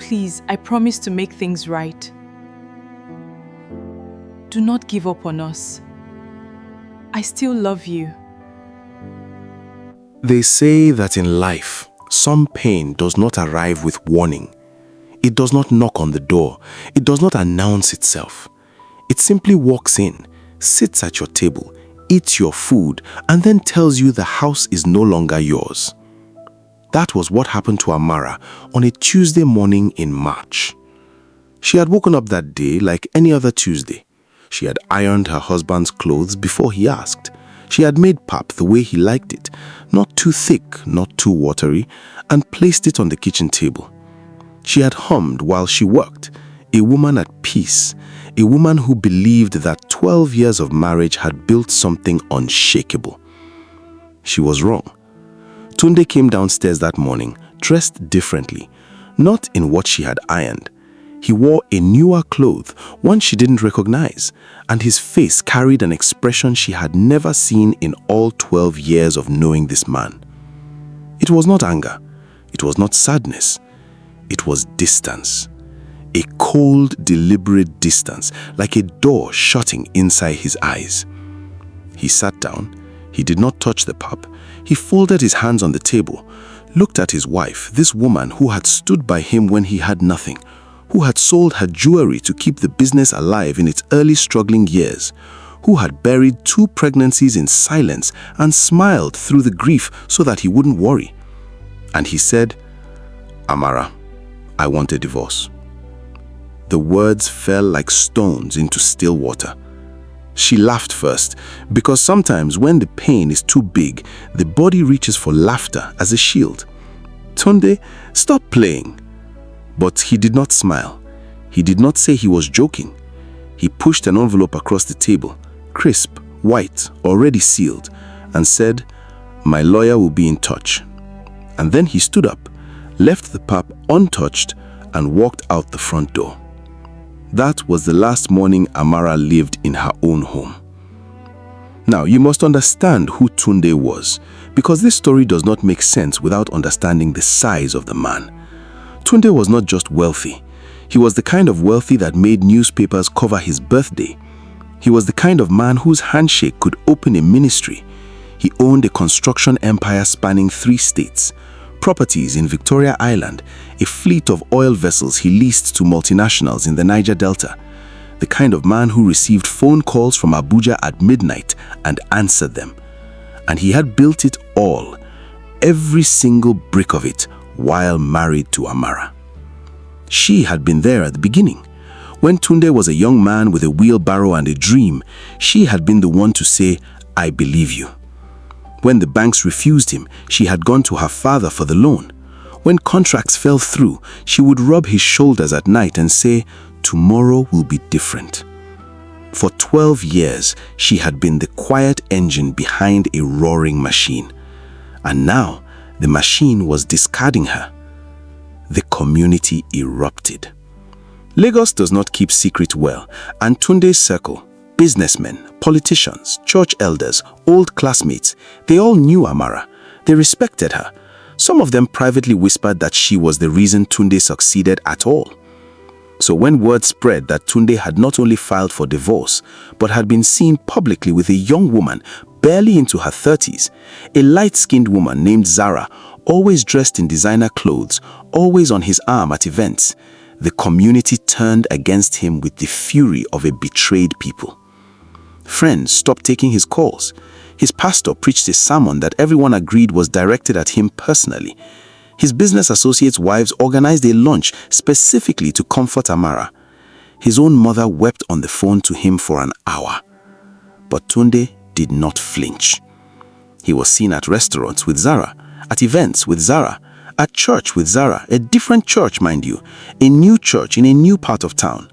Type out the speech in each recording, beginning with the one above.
please, I promise to make things right. Do not give up on us. I still love you. They say that in life, some pain does not arrive with warning. It does not knock on the door. It does not announce itself. It simply walks in, sits at your table, eats your food, and then tells you the house is no longer yours. That was what happened to Amara on a Tuesday morning in March. She had woken up that day like any other Tuesday. She had ironed her husband's clothes before he asked. She had made pap the way he liked it, not too thick, not too watery, and placed it on the kitchen table. She had hummed while she worked, a woman at peace, a woman who believed that 12 years of marriage had built something unshakable. She was wrong. Tunde came downstairs that morning, dressed differently, not in what she had ironed. He wore a newer cloth, one she didn't recognize, and his face carried an expression she had never seen in all 12 years of knowing this man. It was not anger. It was not sadness. It was distance. A cold, deliberate distance, like a door shutting inside his eyes. He sat down. He did not touch the pap. He folded his hands on the table, looked at his wife, this woman who had stood by him when he had nothing, who had sold her jewelry to keep the business alive in its early struggling years, who had buried 2 pregnancies in silence and smiled through the grief so that he wouldn't worry. And he said, "Amara, I want a divorce." The words fell like stones into still water. She laughed first, because sometimes when the pain is too big, the body reaches for laughter as a shield. "Tunde, stop playing." But he did not smile. He did not say he was joking. He pushed an envelope across the table, crisp, white, already sealed, and said, "My lawyer will be in touch." And then he stood up, left the pap untouched, and walked out the front door. That was the last morning Amara lived in her own home. Now, you must understand who Tunde was, because this story does not make sense without understanding the size of the man. Tunde was not just wealthy. He was the kind of wealthy that made newspapers cover his birthday. He was the kind of man whose handshake could open a ministry. He owned a construction empire spanning 3 states, properties in Victoria Island, a fleet of oil vessels he leased to multinationals in the Niger Delta, the kind of man who received phone calls from Abuja at midnight and answered them. And he had built it all, every single brick of it, while married to Amara. She had been there at the beginning. When Tunde was a young man with a wheelbarrow and a dream, she had been the one to say, "I believe you." When the banks refused him, she had gone to her father for the loan. When contracts fell through, she would rub his shoulders at night and say, "Tomorrow will be different." For 12 years, she had been the quiet engine behind a roaring machine. And now, the machine was discarding her. The community erupted. Lagos does not keep secret well, and Tunde's circle, businessmen, politicians, church elders, old classmates, they all knew Amara. They respected her. Some of them privately whispered that she was the reason Tunde succeeded at all. So when word spread that Tunde had not only filed for divorce, but had been seen publicly with a young woman barely into her 30s, a light-skinned woman named Zara, always dressed in designer clothes, always on his arm at events, the community turned against him with the fury of a betrayed people. Friends stopped taking his calls. His pastor preached a sermon that everyone agreed was directed at him personally. His business associates' wives organized a lunch specifically to comfort Amara. His own mother wept on the phone to him for an hour. But Tunde did not flinch. He was seen at restaurants with Zara, at events with Zara, at church with Zara, a different church, mind you, a new church in a new part of town.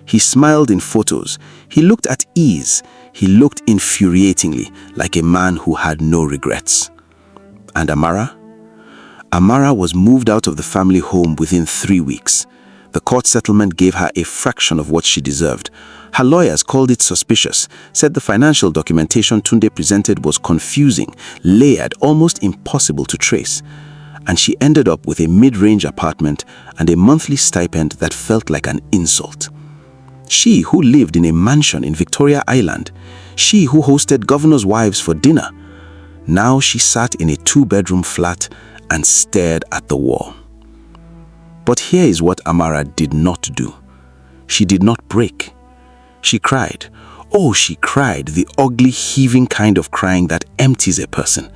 He smiled in photos. He looked at ease. He looked infuriatingly like a man who had no regrets. And Amara? Amara was moved out of the family home within 3 weeks. The court settlement gave her a fraction of what she deserved. Her lawyers called it suspicious, said the financial documentation Tunde presented was confusing, layered, almost impossible to trace. and she ended up with a mid-range apartment and a monthly stipend that felt like an insult. She who lived in a mansion in Victoria Island, she who hosted governors' wives for dinner, now she sat in a 2-bedroom flat and stared at the wall. But here is what Amara did not do. She did not break. She cried. Oh, she cried, the ugly, heaving kind of crying that empties a person.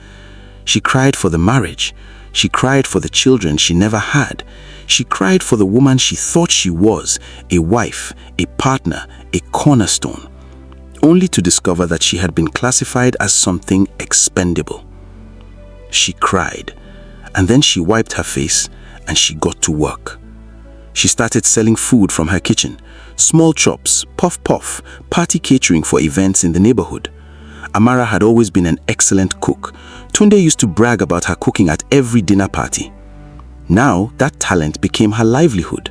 She cried for the marriage. She cried for the children she never had. She cried for the woman she thought she was, a wife, a partner, a cornerstone, only to discover that she had been classified as something expendable. She cried, and then she wiped her face and she got to work. She started selling food from her kitchen, small chops, puff-puff, party catering for events in the neighborhood. Amara had always been an excellent cook. Tunde used to brag about her cooking at every dinner party. Now, that talent became her livelihood.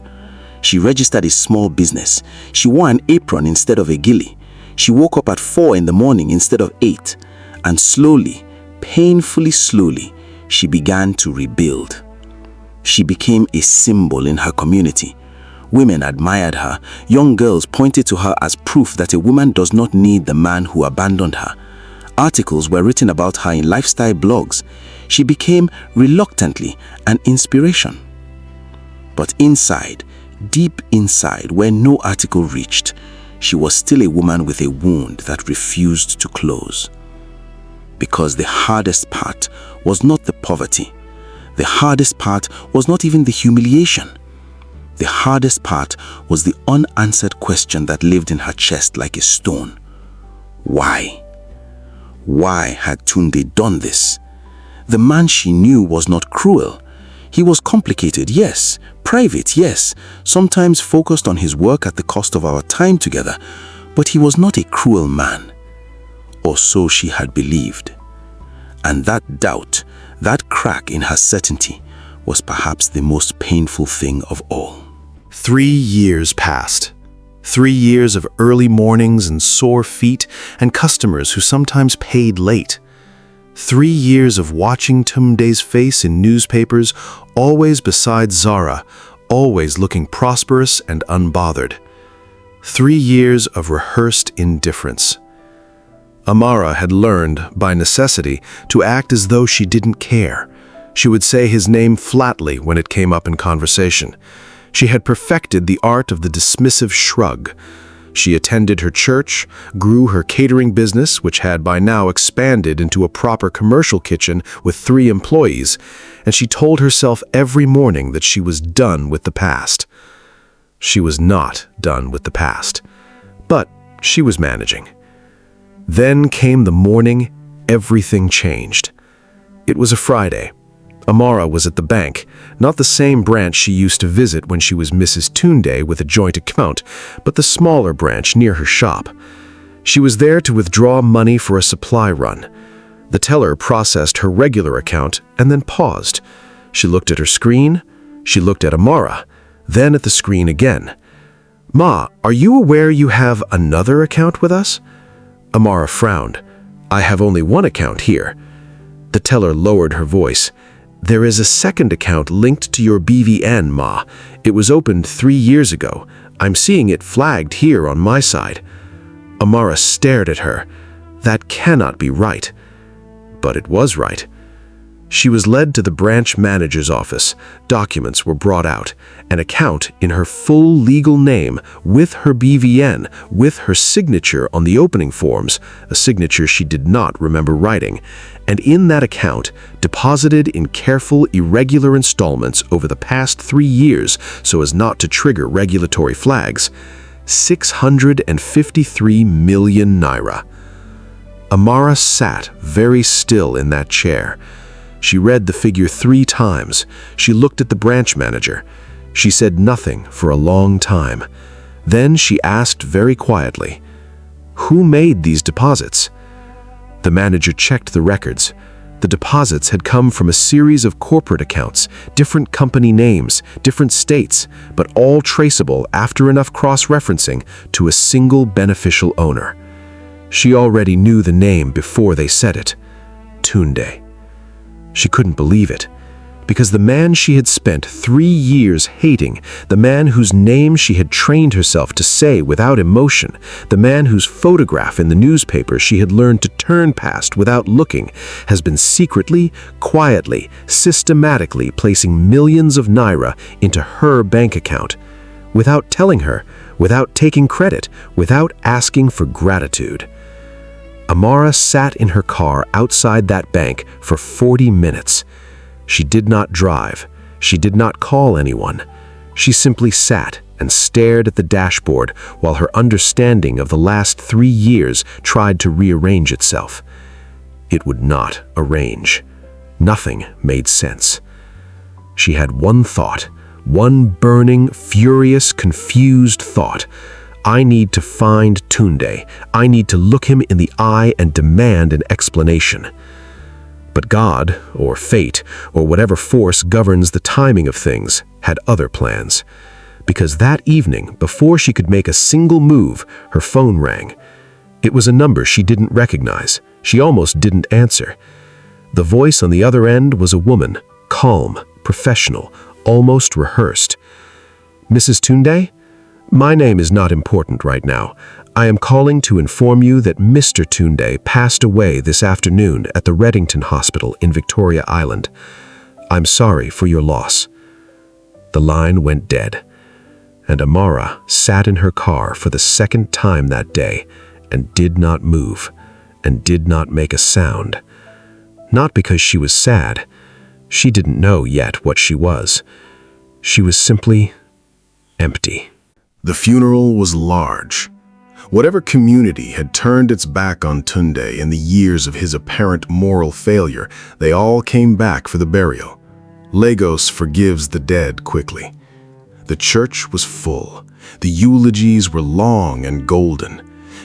She registered a small business. She wore an apron instead of a ghillie. She woke up at 4 in the morning instead of 8. And slowly, painfully slowly, she began to rebuild. She became a symbol in her community. Women admired her. Young girls pointed to her as proof that a woman does not need the man who abandoned her. Articles were written about her in lifestyle blogs. She became, reluctantly, an inspiration. But inside, deep inside, where no article reached, she was still a woman with a wound that refused to close. Because the hardest part was not the poverty. The hardest part was not even the humiliation. The hardest part was the unanswered question that lived in her chest like a stone. Why? Why had Tunde done this? The man she knew was not cruel. He was complicated, yes. Private, yes. Sometimes focused on his work at the cost of our time together. But he was not a cruel man. Or so she had believed. And that doubt, that crack in her certainty, was perhaps the most painful thing of all. 3 years passed. 3 years of early mornings and sore feet and customers who sometimes paid late. 3 years of watching Tunde's face in newspapers, always beside Zara, always looking prosperous and unbothered. 3 years of rehearsed indifference. Amara had learned, by necessity, to act as though she didn't care. She would say his name flatly when it came up in conversation. She had perfected the art of the dismissive shrug. She attended her church, grew her catering business, which had by now expanded into a proper commercial kitchen with 3 employees, and she told herself every morning that she was done with the past. She was not done with the past, but she was managing. Then came the morning everything changed. It was a Friday. Amara was at the bank, not the same branch she used to visit when she was Mrs. Tunde with a joint account, but the smaller branch near her shop. She was there to withdraw money for a supply run. The teller processed her regular account and then paused. She looked at her screen, she looked at Amara, then at the screen again. "Ma, are you aware you have another account with us?" Amara frowned. "I have only one account here." The teller lowered her voice. "There is a second account linked to your BVN, Ma. It was opened 3 years ago. I'm seeing it flagged here on my side." Amara stared at her. That cannot be right. But it was right. She was led to the branch manager's office. Documents were brought out. An account in her full legal name, with her BVN, with her signature on the opening forms, a signature she did not remember writing. And in that account, deposited in careful, irregular installments over the past 3 years so as not to trigger regulatory flags, 653 million naira. Amara sat very still in that chair. She read the figure 3 times. She looked at the branch manager. She said nothing for a long time. Then she asked very quietly, "Who made these deposits?" The manager checked the records. The deposits had come from a series of corporate accounts, different company names, different states, but all traceable after enough cross-referencing to a single beneficial owner. She already knew the name before they said it. Tunde. She couldn't believe it, because the man she had spent 3 years hating, the man whose name she had trained herself to say without emotion, the man whose photograph in the newspaper she had learned to turn past without looking, has been secretly, quietly, systematically placing millions of naira into her bank account, without telling her, without taking credit, without asking for gratitude. Amara sat in her car outside that bank for 40 minutes. She did not drive. She did not call anyone. She simply sat and stared at the dashboard while her understanding of the last 3 years tried to rearrange itself. It would not arrange. Nothing made sense. She had one thought, one burning, furious, confused thought. I need to find Tunde. I need to look him in the eye and demand an explanation. But God, or fate, or whatever force governs the timing of things, had other plans. Because that evening, before she could make a single move, her phone rang. It was a number she didn't recognize. She almost didn't answer. The voice on the other end was a woman, calm, professional, almost rehearsed. "Mrs. Tunde? My name is not important right now. I am calling to inform you that Mr. Tunde passed away this afternoon at the Reddington Hospital in Victoria Island. I'm sorry for your loss." The line went dead, and Amara sat in her car for the second time that day and did not move, and did not make a sound. Not because she was sad. She didn't know yet what she was. She was simply empty. The funeral was large. Whatever community had turned its back on Tunde in the years of his apparent moral failure, they all came back for the burial. Lagos forgives the dead quickly. The church was full. The eulogies were long and golden.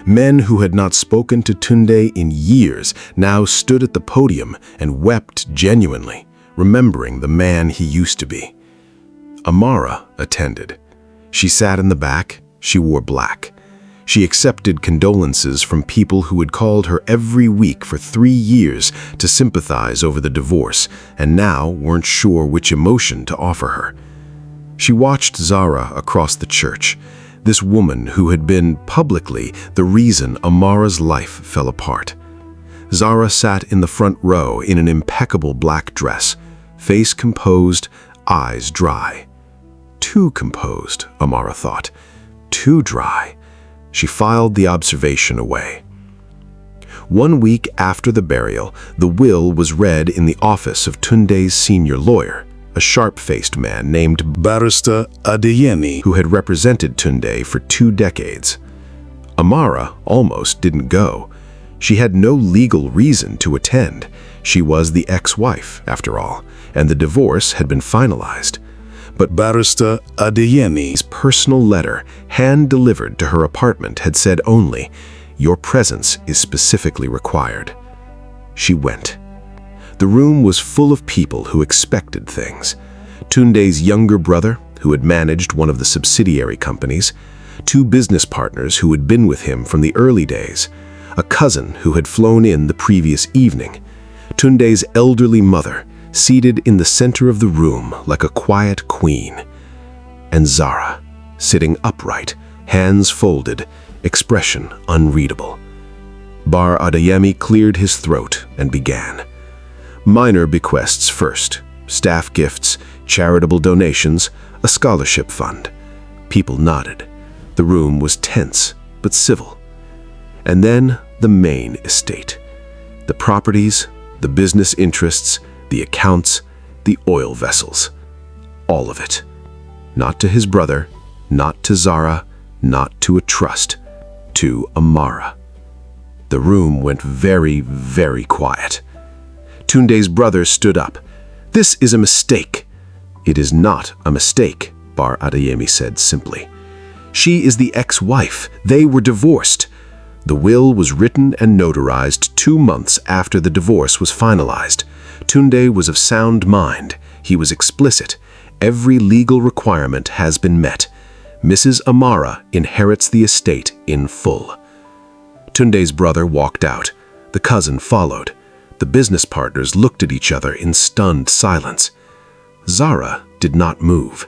Men who had not spoken to Tunde in years now stood at the podium and wept genuinely, remembering the man he used to be. Amara attended. She sat in the back. She wore black. She accepted condolences from people who had called her every week for 3 years to sympathize over the divorce and now weren't sure which emotion to offer her. She watched Zara across the church, this woman who had been publicly the reason Amara's life fell apart. Zara sat in the front row in an impeccable black dress, face composed, eyes dry. Too composed, Amara thought. Too dry. She filed the observation away. 1 week after the burial, the will was read in the office of Tunde's senior lawyer, a sharp-faced man named Barrister Adeyemi, who had represented Tunde for 2 decades. Amara almost didn't go. She had no legal reason to attend. She was the ex-wife, after all, and the divorce had been finalized. But Barrister Adeyemi's his personal letter, hand-delivered to her apartment, had said only, "Your presence is specifically required." She went. The room was full of people who expected things. Tunde's younger brother, who had managed one of the subsidiary companies, 2 business partners who had been with him from the early days, a cousin who had flown in the previous evening, Tunde's elderly mother, seated in the center of the room like a quiet queen, and Zara, sitting upright, hands folded, expression unreadable. Bar Adeyemi cleared his throat and began. Minor bequests first, staff gifts, charitable donations, a scholarship fund. People nodded. The room was tense but civil. And then the main estate. The properties, the business interests, the accounts, the oil vessels. All of it. Not to his brother, not to Zara, not to a trust, to Amara. The room went very, very quiet. Tunde's brother stood up. "This is a mistake." "It is not a mistake," Bar Adeyemi said simply. "She is the ex-wife. They were divorced." The will was written and notarized 2 months after the divorce was finalized. Tunde was of sound mind. He was explicit. Every legal requirement has been met. Mrs. Amara inherits the estate in full. Tunde's brother walked out. The cousin followed. The business partners looked at each other in stunned silence. Zara did not move.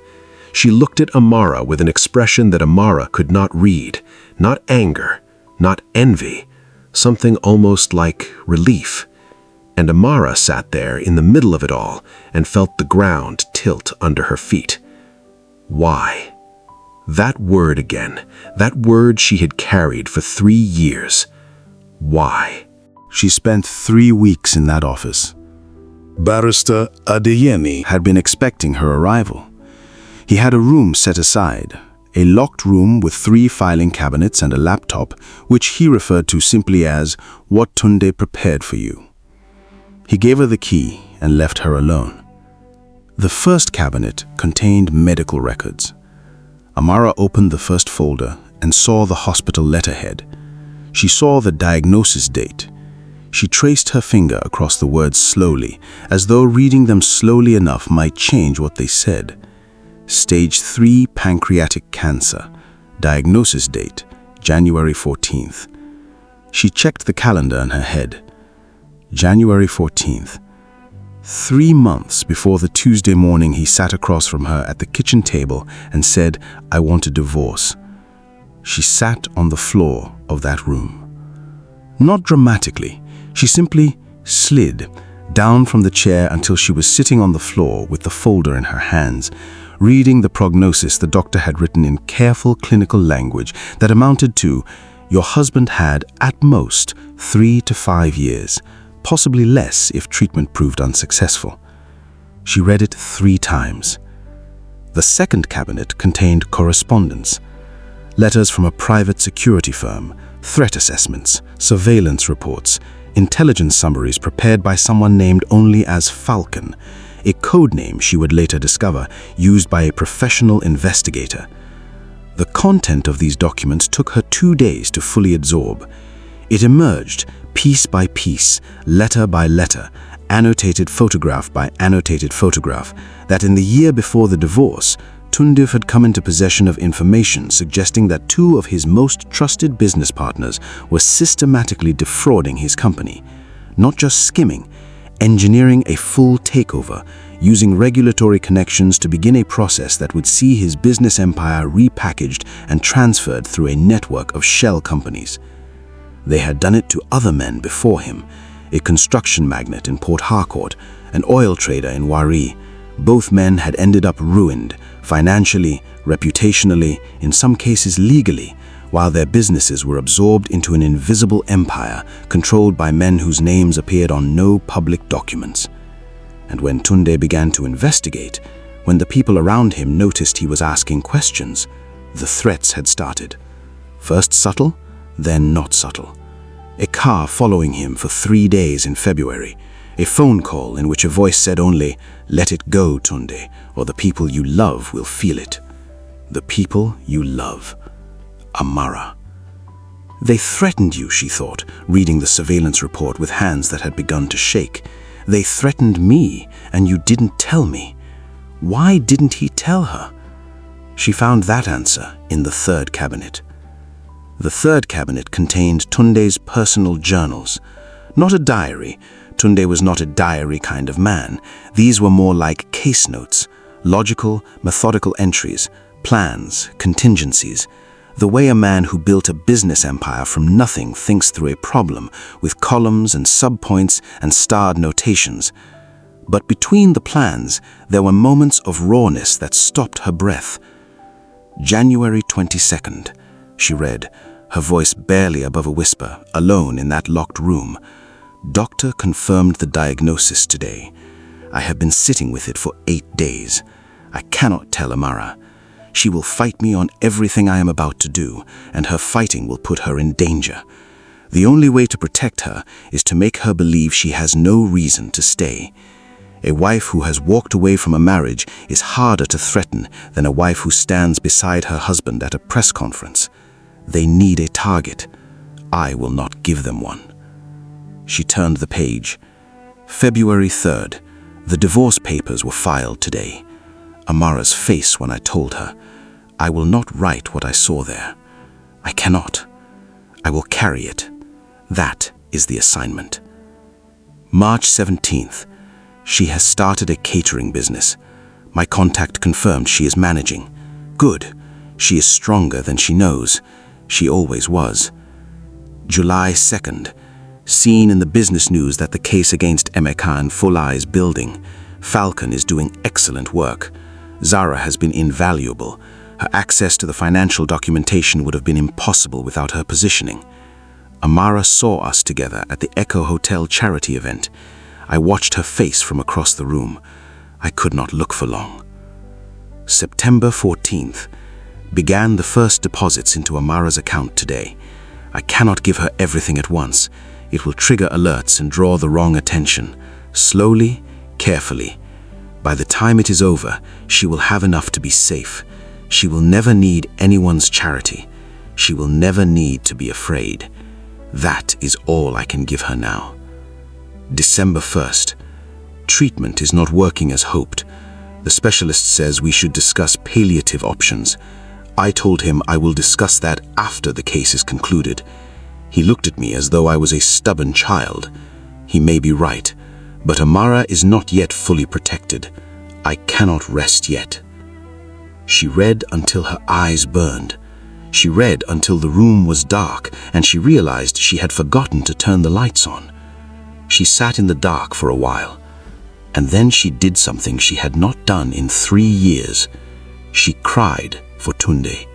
She looked at Amara with an expression that Amara could not read. Not anger, not envy, something almost like relief. And Amara sat there in the middle of it all and felt the ground tilt under her feet. Why? That word again, that word she had carried for 3 years. Why? She spent 3 weeks in that office. Barrister Adeyemi Had been expecting her arrival. He had a room set aside, a locked room with 3 filing cabinets and a laptop, which he referred to simply as what Tunde prepared for you. He gave her the key and left her alone. The first cabinet contained medical records. Amara opened the first folder and saw the hospital letterhead. She saw the diagnosis date. She traced her finger across the words slowly, as though reading them slowly enough might change what they said. Stage 3 pancreatic cancer. Diagnosis date, January 14th. She checked the calendar in her head. January 14th. 3 months before the Tuesday morning he sat across from her at the kitchen table and said, "I want a divorce." She sat on the floor of that room. Not dramatically, she simply slid down from the chair until she was sitting on the floor with the folder in her hands, reading the prognosis the doctor had written in careful clinical language that amounted to, "Your husband had, at most, 3 to 5 years, possibly less if treatment proved unsuccessful." She read it 3 times. The second cabinet contained correspondence, letters from a private security firm, threat assessments, surveillance reports, intelligence summaries prepared by someone named only as Falcon, a code name she would later discover, used by a professional investigator. The content of these documents took her 2 days to fully absorb. It emerged piece by piece, letter by letter, annotated photograph by annotated photograph, that in the year before the divorce, Tunde had come into possession of information suggesting that 2 of his most trusted business partners were systematically defrauding his company, not just skimming, engineering a full takeover, using regulatory connections to begin a process that would see his business empire repackaged and transferred through a network of shell companies. They had done it to other men before him, a construction magnate in Port Harcourt, an oil trader in Wari. Both men had ended up ruined, financially, reputationally, in some cases legally, while their businesses were absorbed into an invisible empire controlled by men whose names appeared on no public documents. And when Tunde began to investigate, when the people around him noticed he was asking questions, the threats had started. First subtle, then not subtle. A car following him for 3 days in February. A phone call in which a voice said only, "Let it go, Tunde, or the people you love will feel it." The people you love. Amara. They threatened you, she thought, reading the surveillance report with hands that had begun to shake. They threatened me, and you didn't tell me. Why didn't he tell her? She found that answer in the third cabinet. The third cabinet contained Tunde's personal journals. Not a diary. Tunde was not a diary kind of man. These were more like case notes, logical, methodical entries, plans, contingencies. The way a man who built a business empire from nothing thinks through a problem, with columns and subpoints and starred notations. But between the plans, there were moments of rawness that stopped her breath. January 22nd, she read, her voice barely above a whisper, alone in that locked room. Doctor confirmed the diagnosis today. I have been sitting with it for 8 days. I cannot tell Amara. She will fight me on everything I am about to do, and her fighting will put her in danger. The only way to protect her is to make her believe she has no reason to stay. A wife who has walked away from a marriage is harder to threaten than a wife who stands beside her husband at a press conference. They need a target. I will not give them one. She turned the page. February 3rd. The divorce papers were filed today. Amara's face when I told her. I will not write what I saw there. I cannot. I will carry it. That is the assignment. March 17th. She has started a catering business. My contact confirmed she is managing. Good. She is stronger than she knows. She always was. July 2nd. Seen in the business news that the case against Emeka and Fola is building. Falcon is doing excellent work. Zara has been invaluable. Her access to the financial documentation would have been impossible without her positioning. Amara saw us together at the Echo Hotel charity event. I watched her face from across the room. I could not look for long. September 14th. Began the first deposits into Amara's account today. I cannot give her everything at once. It will trigger alerts and draw the wrong attention. Slowly, carefully. By the time it is over, she will have enough to be safe. She will never need anyone's charity. She will never need to be afraid. That is all I can give her now. December 1st. Treatment is not working as hoped. The specialist says we should discuss palliative options. I told him I will discuss that after the case is concluded. He looked at me as though I was a stubborn child. He may be right, but Amara is not yet fully protected. I cannot rest yet. She read until her eyes burned. She read until the room was dark and she realized she had forgotten to turn the lights on. She sat in the dark for a while, and then she did something she had not done in 3 years. She cried for Tunde.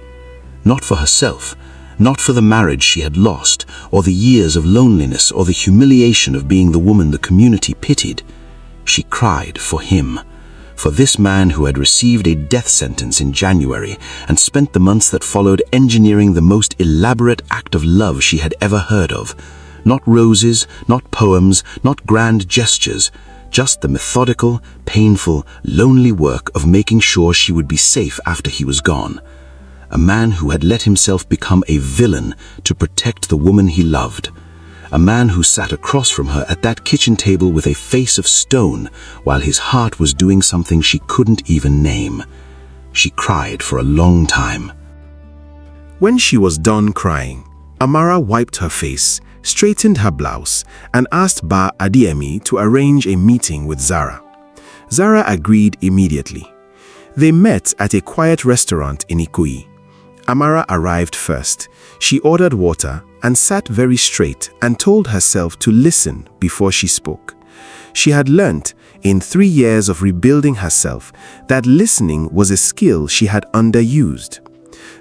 Not for herself, not for the marriage she had lost, or the years of loneliness, or the humiliation of being the woman the community pitied. She cried for him, for this man who had received a death sentence in January and spent the months that followed engineering the most elaborate act of love she had ever heard of. Not roses, not poems, not grand gestures, just the methodical, painful, lonely work of making sure she would be safe after he was gone. A man who had let himself become a villain to protect the woman he loved. A man who sat across from her at that kitchen table with a face of stone while his heart was doing something she couldn't even name. She cried for a long time. When she was done crying, Amara wiped her face, straightened her blouse, and asked Ba Adiemi to arrange a meeting with Zara. Zara agreed immediately. They met at a quiet restaurant in Ikoyi. Amara arrived first. She ordered water and sat very straight and told herself to listen before she spoke. She had learnt, in 3 years of rebuilding herself, that listening was a skill she had underused.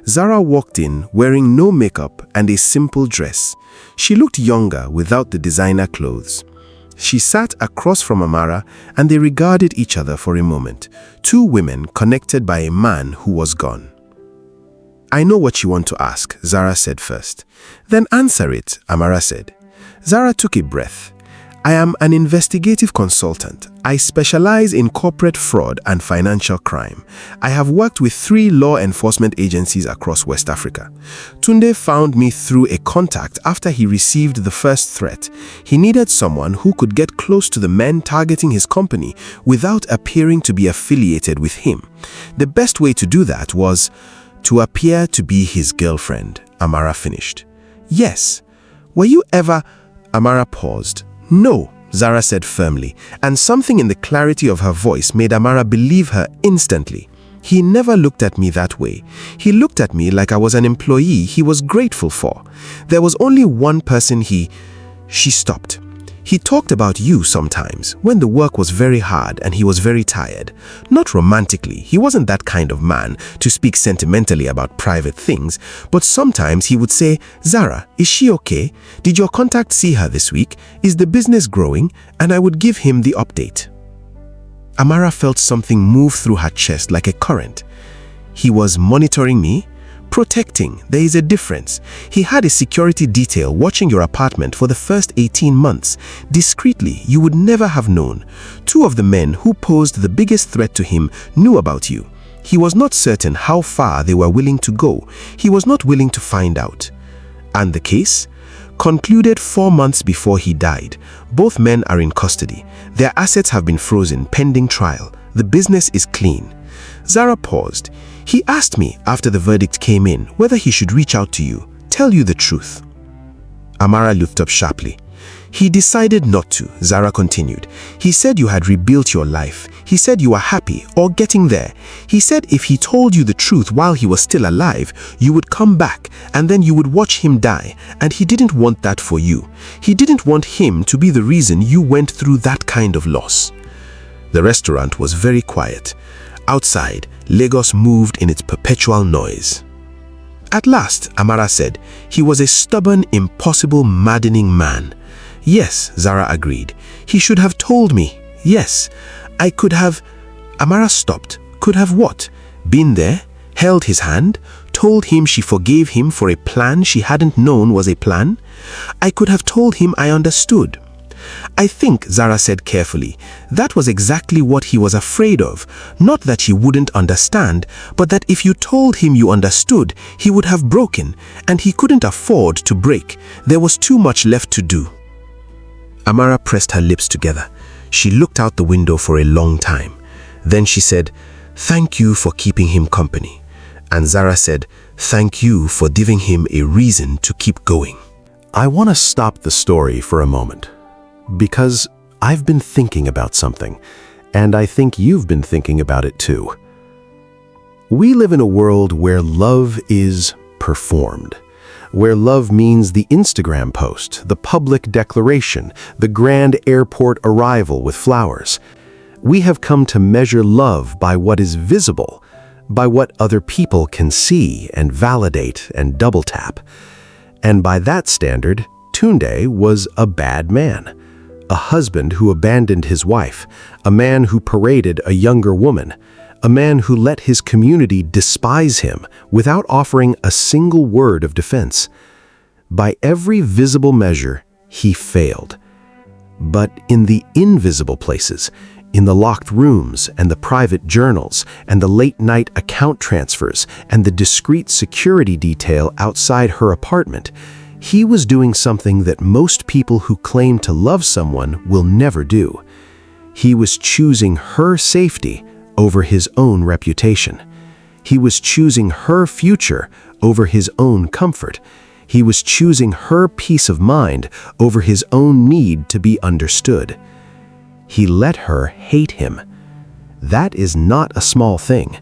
Zara walked in wearing no makeup and a simple dress. She looked younger without the designer clothes. She sat across from Amara and they regarded each other for a moment, two women connected by a man who was gone. "I know what you want to ask," Zara said first. "Then answer it," Amara said. Zara took a breath. "I am an investigative consultant. I specialize in corporate fraud and financial crime. I have worked with 3 law enforcement agencies across West Africa. Tunde found me through a contact after he received the first threat. He needed someone who could get close to the men targeting his company without appearing to be affiliated with him. The best way to do that was to appear to be his girlfriend," Amara finished. "Yes. Were you ever—" Amara paused. "No," Zara said firmly, and something in the clarity of her voice made Amara believe her instantly. "He never looked at me that way. He looked at me like I was an employee he was grateful for. There was only one person he—" She stopped. "He talked about you sometimes, when the work was very hard and he was very tired. Not romantically, he wasn't that kind of man to speak sentimentally about private things, but sometimes he would say, 'Zara, is she okay? Did your contact see her this week? Is the business growing?' And I would give him the update." Amara felt something move through her chest like a current. "He was monitoring me?" "Protecting, there is a difference. He had a security detail watching your apartment for the first 18 months. Discreetly, you would never have known. 2 of the men who posed the biggest threat to him knew about you. He was not certain how far they were willing to go. He was not willing to find out." "And the case?" "Concluded 4 months before he died. Both men are in custody. Their assets have been frozen pending trial. The business is clean." Zara paused. "He asked me after the verdict came in whether he should reach out to you, tell you the truth." Amara looked up sharply. He decided not to, Zara continued. He said you had rebuilt your life. He said you were happy or getting there. He said if he told you the truth while he was still alive, you would come back and then you would watch him die, and he didn't want that for you. He didn't want him to be the reason you went through that kind of loss. The restaurant was very quiet. Outside, Lagos moved in its perpetual noise. At last, Amara said, he was a stubborn, impossible, maddening man. Yes, Zara agreed. He should have told me. Yes, I could have. Amara stopped. Could have what? Been there, held his hand, told him she forgave him for a plan she hadn't known was a plan? I could have told him I understood. I think, Zara said carefully, that was exactly what he was afraid of. Not that he wouldn't understand, but that if you told him you understood, he would have broken, and he couldn't afford to break. There was too much left to do. Amara pressed her lips together. She looked out the window for a long time. Then she said, "Thank you for keeping him company." And Zara said, "Thank you for giving him a reason to keep going." I want to stop the story for a moment, because I've been thinking about something, and I think you've been thinking about it too. We live in a world where love is performed, where love means the Instagram post, the public declaration, the grand airport arrival with flowers. We have come to measure love by what is visible, by what other people can see and validate and double tap. And by that standard, Tunde was a bad man. A husband who abandoned his wife, a man who paraded a younger woman, a man who let his community despise him without offering a single word of defense. By every visible measure, he failed. But in the invisible places, in the locked rooms and the private journals and the late-night account transfers and the discreet security detail outside her apartment, he was doing something that most people who claim to love someone will never do. He was choosing her safety over his own reputation. He was choosing her future over his own comfort. He was choosing her peace of mind over his own need to be understood. He let her hate him. That is not a small thing.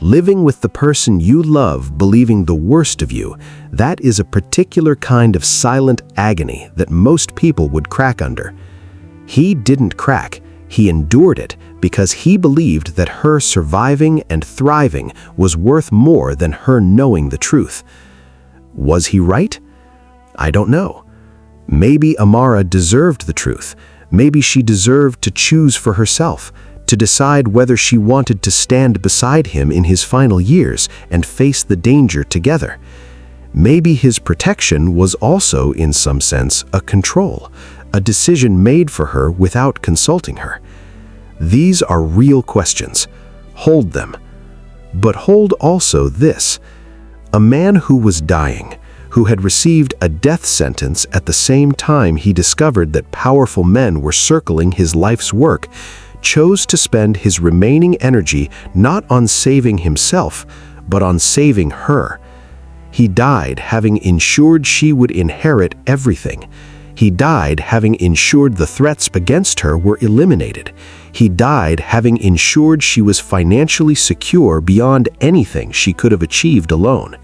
Living with the person you love believing the worst of you, that is a particular kind of silent agony that most people would crack under. He didn't crack. He endured it because he believed that her surviving and thriving was worth more than her knowing the truth. Was he right? I don't know. Maybe Amara deserved the truth. Maybe she deserved to choose for herself, to decide whether she wanted to stand beside him in his final years and face the danger together. Maybe his protection was also, in some sense, a control, a decision made for her without consulting her. These are real questions. Hold them. But hold also this. A man who was dying, who had received a death sentence at the same time he discovered that powerful men were circling his life's work, chose to spend his remaining energy not on saving himself, but on saving her. He died having ensured she would inherit everything. He died having ensured the threats against her were eliminated. He died having ensured she was financially secure beyond anything she could have achieved alone.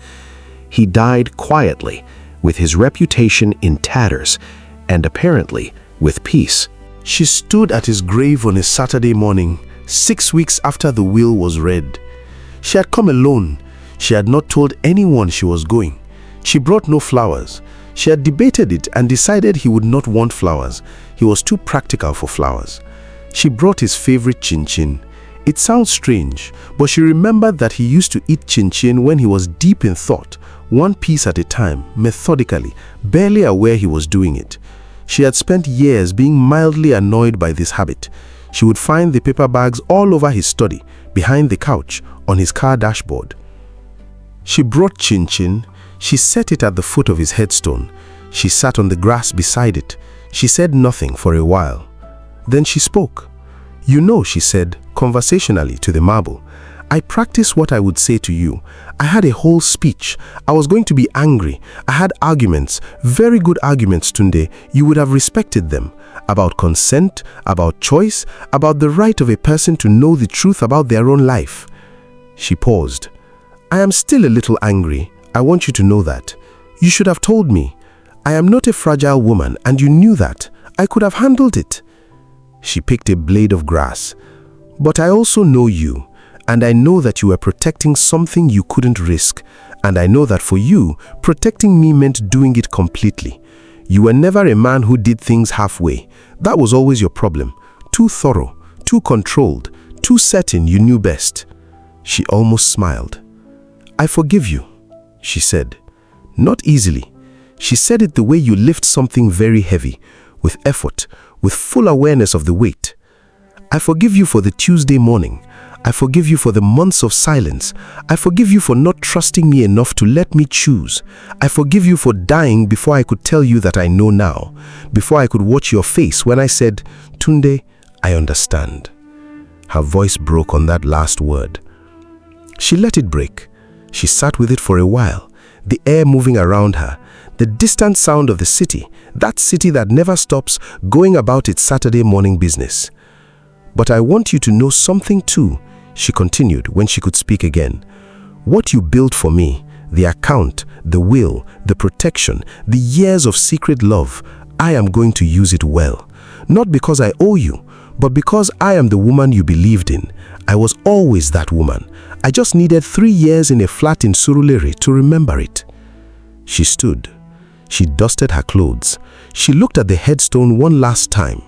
He died quietly, with his reputation in tatters, and apparently with peace. She stood at his grave on a Saturday morning, 6 weeks after the will was read. She had come alone. She had not told anyone she was going. She brought no flowers. She had debated it and decided he would not want flowers. He was too practical for flowers. She brought his favorite chin-chin. It sounds strange, but she remembered that he used to eat chin-chin when he was deep in thought, one piece at a time, methodically, barely aware he was doing it. She had spent years being mildly annoyed by this habit. She would find the paper bags all over his study, behind the couch, on his car dashboard. She brought chin-chin. She set it at the foot of his headstone. She sat on the grass beside it. She said nothing for a while. Then she spoke. "You know," she said, conversationally to the marble, I practiced what I would say to you. I had a whole speech. I was going to be angry. I had arguments, very good arguments, Tunde. You would have respected them. About consent, about choice, about the right of a person to know the truth about their own life. She paused. I am still a little angry. I want you to know that. You should have told me. I am not a fragile woman, and you knew that. I could have handled it. She picked a blade of grass. But I also know you, and I know that you were protecting something you couldn't risk, and I know that for you, protecting me meant doing it completely. You were never a man who did things halfway. That was always your problem. Too thorough, too controlled, too certain you knew best. She almost smiled. I forgive you, she said. Not easily. She said it the way you lift something very heavy, with effort, with full awareness of the weight. I forgive you for the Tuesday morning. I forgive you for the months of silence. I forgive you for not trusting me enough to let me choose. I forgive you for dying before I could tell you that I know now, before I could watch your face when I said, Tunde, I understand. Her voice broke on that last word. She let it break. She sat with it for a while, the air moving around her, the distant sound of the city, that city that never stops going about its Saturday morning business. But I want you to know something too, she continued when she could speak again. What you built for me, the account, the will, the protection, the years of secret love, I am going to use it well. Not because I owe you, but because I am the woman you believed in. I was always that woman. I just needed 3 years in a flat in Surulere to remember it. She stood. She dusted her clothes. She looked at the headstone one last time.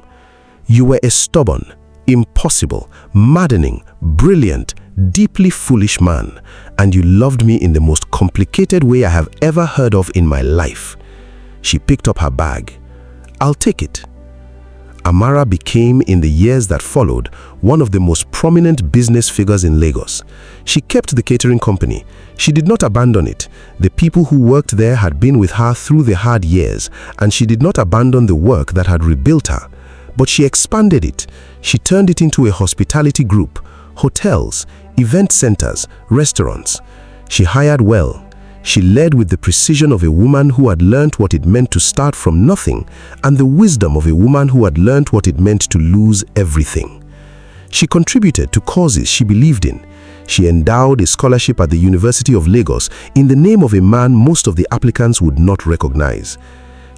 You were a stubborn, impossible, maddening, brilliant, deeply foolish man, and you loved me in the most complicated way I have ever heard of in my life. She picked up her bag. I'll take it. Amara became, in the years that followed, one of the most prominent business figures in Lagos. She kept the catering company. She did not abandon it. The people who worked there had been with her through the hard years, and she did not abandon the work that had rebuilt her. But she expanded it. She turned it into a hospitality group, hotels, event centers, restaurants. She hired well. She led with the precision of a woman who had learnt what it meant to start from nothing, and the wisdom of a woman who had learnt what it meant to lose everything. She contributed to causes she believed in. She endowed a scholarship at the University of Lagos in the name of a man most of the applicants would not recognize.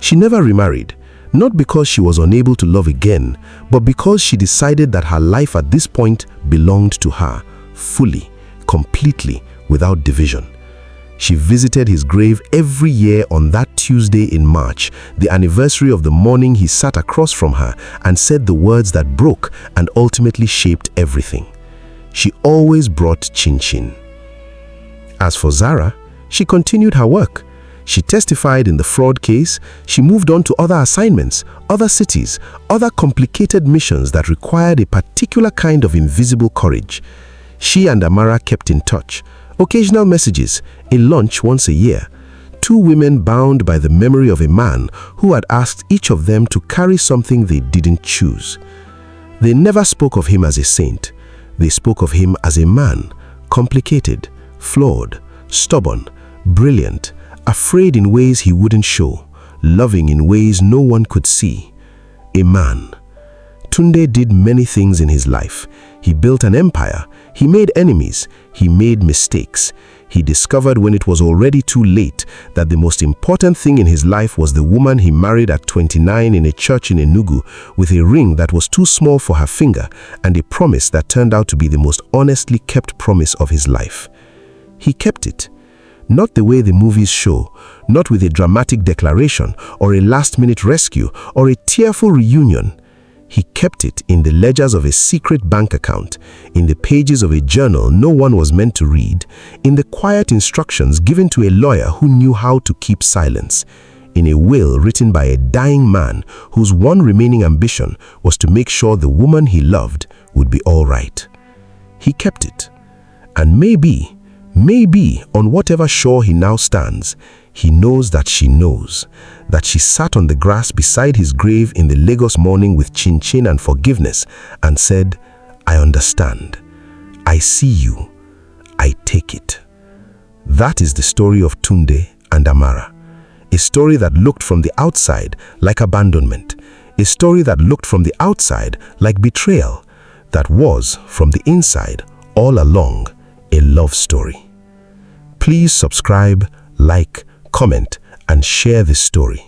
She never remarried, not because she was unable to love again, but because she decided that her life at this point belonged to her, fully, completely, without division. She visited his grave every year on that Tuesday in March, the anniversary of the morning he sat across from her and said the words that broke and ultimately shaped everything. She always brought chin-chin. As for Zara, she continued her work. She testified in the fraud case. She moved on to other assignments, other cities, other complicated missions that required a particular kind of invisible courage. She and Amara kept in touch. Occasional messages, a lunch once a year. 2 women bound by the memory of a man who had asked each of them to carry something they didn't choose. They never spoke of him as a saint. They spoke of him as a man, complicated, flawed, stubborn, brilliant, afraid in ways he wouldn't show, loving in ways no one could see. A man. Tunde did many things in his life. He built an empire. He made enemies. He made mistakes. He discovered when it was already too late that the most important thing in his life was the woman he married at 29 in a church in Enugu with a ring that was too small for her finger and a promise that turned out to be the most honestly kept promise of his life. He kept it. Not the way the movies show, not with a dramatic declaration or a last-minute rescue or a tearful reunion. He kept it in the ledgers of a secret bank account, in the pages of a journal no one was meant to read, in the quiet instructions given to a lawyer who knew how to keep silence, in a will written by a dying man whose one remaining ambition was to make sure the woman he loved would be all right. He kept it. And maybe on whatever shore he now stands, he knows that she sat on the grass beside his grave in the Lagos morning with chin-chin and forgiveness and said, I understand. I see you. I take it. That is the story of Tunde and Amara. A story that looked from the outside like abandonment. A story that looked from the outside like betrayal. That was, from the inside, all along, a love story. Please subscribe, like, comment, and share this story.